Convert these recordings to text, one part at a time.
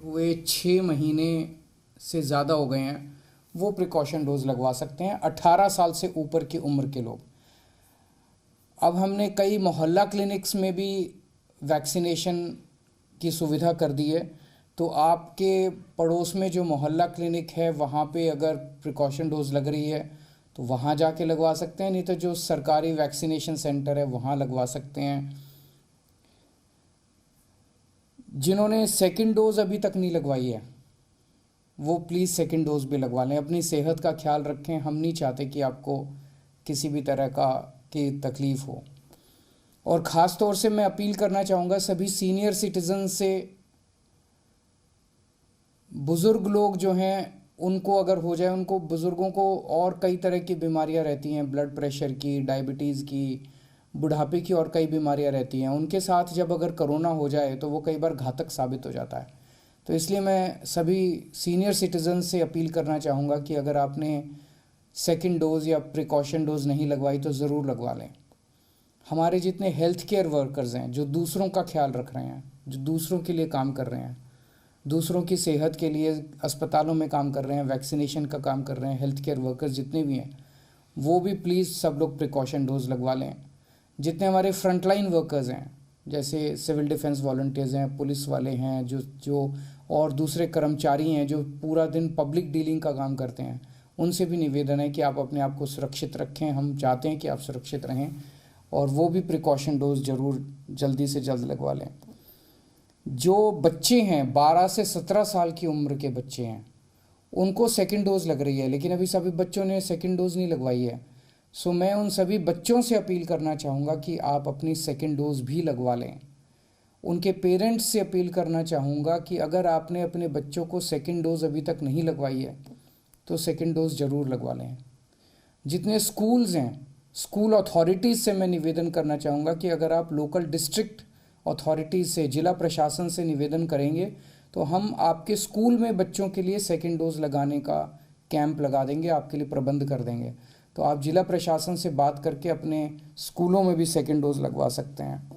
हुए 6 महीने से ज़्यादा हो गए हैं वो प्रिकॉशन डोज लगवा सकते हैं, 18 साल से ऊपर की उम्र के लोग। अब हमने कई मोहल्ला क्लिनिक्स में भी वैक्सीनेशन की सुविधा कर दी है, तो आपके पड़ोस में जो मोहल्ला क्लिनिक है वहाँ पे अगर प्रिकॉशन डोज लग रही है तो वहाँ जाके लगवा सकते हैं, नहीं तो जो सरकारी वैक्सीनेशन सेंटर है वहाँ लगवा सकते हैं। जिन्होंने सेकंड डोज अभी तक नहीं लगवाई है वो प्लीज़ सेकंड डोज भी लगवा लें। अपनी सेहत का ख्याल रखें, हम नहीं चाहते कि आपको किसी भी तरह की तकलीफ़ हो। और ख़ास तौर से मैं अपील करना चाहूँगा सभी सीनियर सिटीज़न से, बुज़ुर्ग लोग जो हैं उनको अगर हो जाए, उनको बुज़ुर्गों को और कई तरह की बीमारियां रहती हैं, ब्लड प्रेशर की, डायबिटीज़ की, बुढ़ापे की और कई बीमारियां रहती हैं, उनके साथ जब अगर कोरोना हो जाए तो वो कई बार घातक साबित हो जाता है। तो इसलिए मैं सभी सीनियर सिटीज़न से अपील करना चाहूँगा कि अगर आपने सेकंड डोज़ या प्रिकॉशन डोज़ नहीं लगवाई तो ज़रूर लगवा लें। हमारे जितने हेल्थ केयर वर्कर्स हैं जो दूसरों का ख्याल रख रहे हैं, जो दूसरों के लिए काम कर रहे हैं, दूसरों की सेहत के लिए अस्पतालों में काम कर रहे हैं, वैक्सीनेशन का काम कर रहे हैं, हेल्थ केयर वर्कर्स जितने भी हैं वो भी प्लीज़ सब लोग प्रिकॉशन डोज लगवा लें। जितने हमारे फ्रंटलाइन वर्कर्स हैं जैसे सिविल डिफेंस वॉलंटियर्स हैं, पुलिस वाले हैं, जो और दूसरे कर्मचारी हैं जो पूरा दिन पब्लिक डीलिंग का काम करते हैं, उनसे भी निवेदन है कि आप अपने आप को सुरक्षित रखें। हम चाहते हैं कि आप सुरक्षित रहें और वो भी प्रिकॉशन डोज ज़रूर जल्दी से जल्द लगवा लें। जो बच्चे हैं 12 से 17 साल की उम्र के बच्चे हैं उनको सेकंड डोज लग रही है, लेकिन अभी सभी बच्चों ने सेकंड डोज नहीं लगवाई है। सो मैं उन सभी बच्चों से अपील करना चाहूँगा कि आप अपनी सेकंड डोज भी लगवा लें। उनके पेरेंट्स से अपील करना चाहूँगा कि अगर आपने अपने बच्चों को सेकंड डोज अभी तक नहीं लगवाई है तो सेकंड डोज ज़रूर लगवा लें। जितने स्कूल्स हैं, स्कूल अथॉरिटीज़ से मैं निवेदन करना चाहूँगा कि अगर आप लोकल डिस्ट्रिक्ट अथॉरिटीज़ से, जिला प्रशासन से निवेदन करेंगे तो हम आपके स्कूल में बच्चों के लिए सेकंड डोज लगाने का कैंप लगा देंगे, आपके लिए प्रबंध कर देंगे। तो आप जिला प्रशासन से बात करके अपने स्कूलों में भी सेकंड डोज लगवा सकते हैं।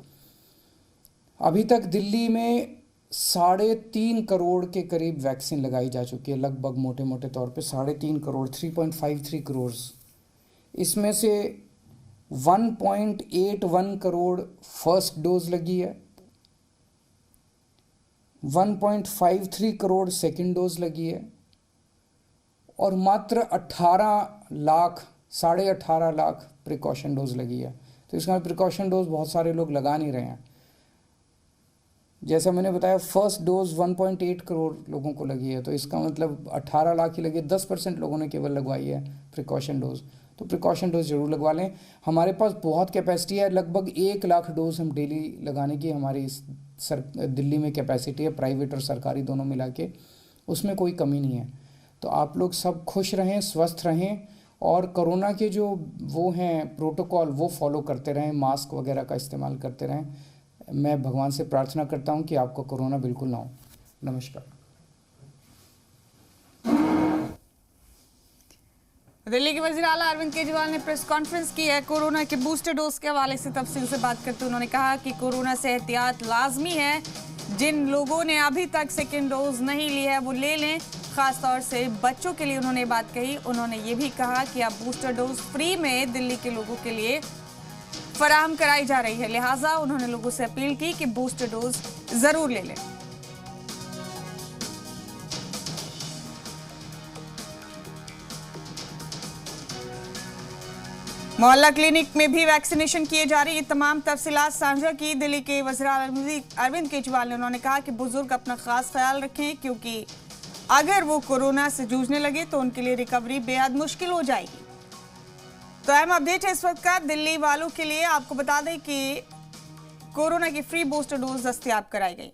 अभी तक दिल्ली में 3.5 करोड़ के करीब वैक्सीन लगाई जा चुकी है, लगभग मोटे मोटे तौर पे 3.5 करोड़, 3.53 करोड़। इसमें से 1.81 करोड़ फर्स्ट डोज लगी है, 1.53 करोड़ सेकंड डोज लगी है और मात्र 18 लाख प्रिकॉशन डोज लगी है। तो इसका प्रिकॉशन डोज बहुत सारे लोग लगा नहीं रहे हैं। जैसा मैंने बताया फर्स्ट डोज 1.8 करोड़ लोगों को लगी है, तो इसका मतलब 18 लाख ही लगी, 10% लोगों ने केवल लगवाई है प्रिकॉशन डोज। तो प्रिकॉशन डोज ज़रूर लगवा लें। हमारे पास बहुत कैपेसिटी है, लगभग 1 लाख डोज हम डेली लगाने की हमारी दिल्ली में कैपेसिटी है, प्राइवेट और सरकारी दोनों मिला के, उसमें कोई कमी नहीं है। तो आप लोग सब खुश रहें, स्वस्थ रहें और कोरोना के जो वो हैं प्रोटोकॉल वो फॉलो करते रहें, मास्क वगैरह का इस्तेमाल करते रहें। मैं भगवान से प्रार्थना करता हूँ कि आपको कोरोना बिल्कुल ना हो। नमस्कार। दिल्ली के वज़ीर आला अरविंद केजरीवाल ने प्रेस कॉन्फ्रेंस की है। कोरोना के बूस्टर डोज के हवाले से तफसील से बात करते हुए उन्होंने कहा कि कोरोना से एहतियात लाजमी है। जिन लोगों ने अभी तक सेकेंड डोज नहीं ली है वो ले लें, खासतौर से बच्चों के लिए उन्होंने बात कही। उन्होंने ये भी कहा कि अब बूस्टर डोज फ्री में दिल्ली के लोगों के लिए फराहम कराई जा रही है, लिहाजा उन्होंने लोगों से अपील की कि बूस्टर डोज जरूर ले लें। मोहल्ला क्लिनिक में भी वैक्सीनेशन किए जा रही है। तमाम तफसीलात साझा की दिल्ली के वज़ीर अरविंद केजरीवाल ने। उन्होंने कहा कि बुजुर्ग अपना खास ख्याल रखें क्योंकि अगर वो कोरोना से जूझने लगे तो उनके लिए रिकवरी बेहद मुश्किल हो जाएगी। तो अहम अपडेट है इस वक्त का दिल्ली वालों के लिए। आपको बता दें कि कोरोना की फ्री बूस्टर डोज दस्तयाब कराई गई।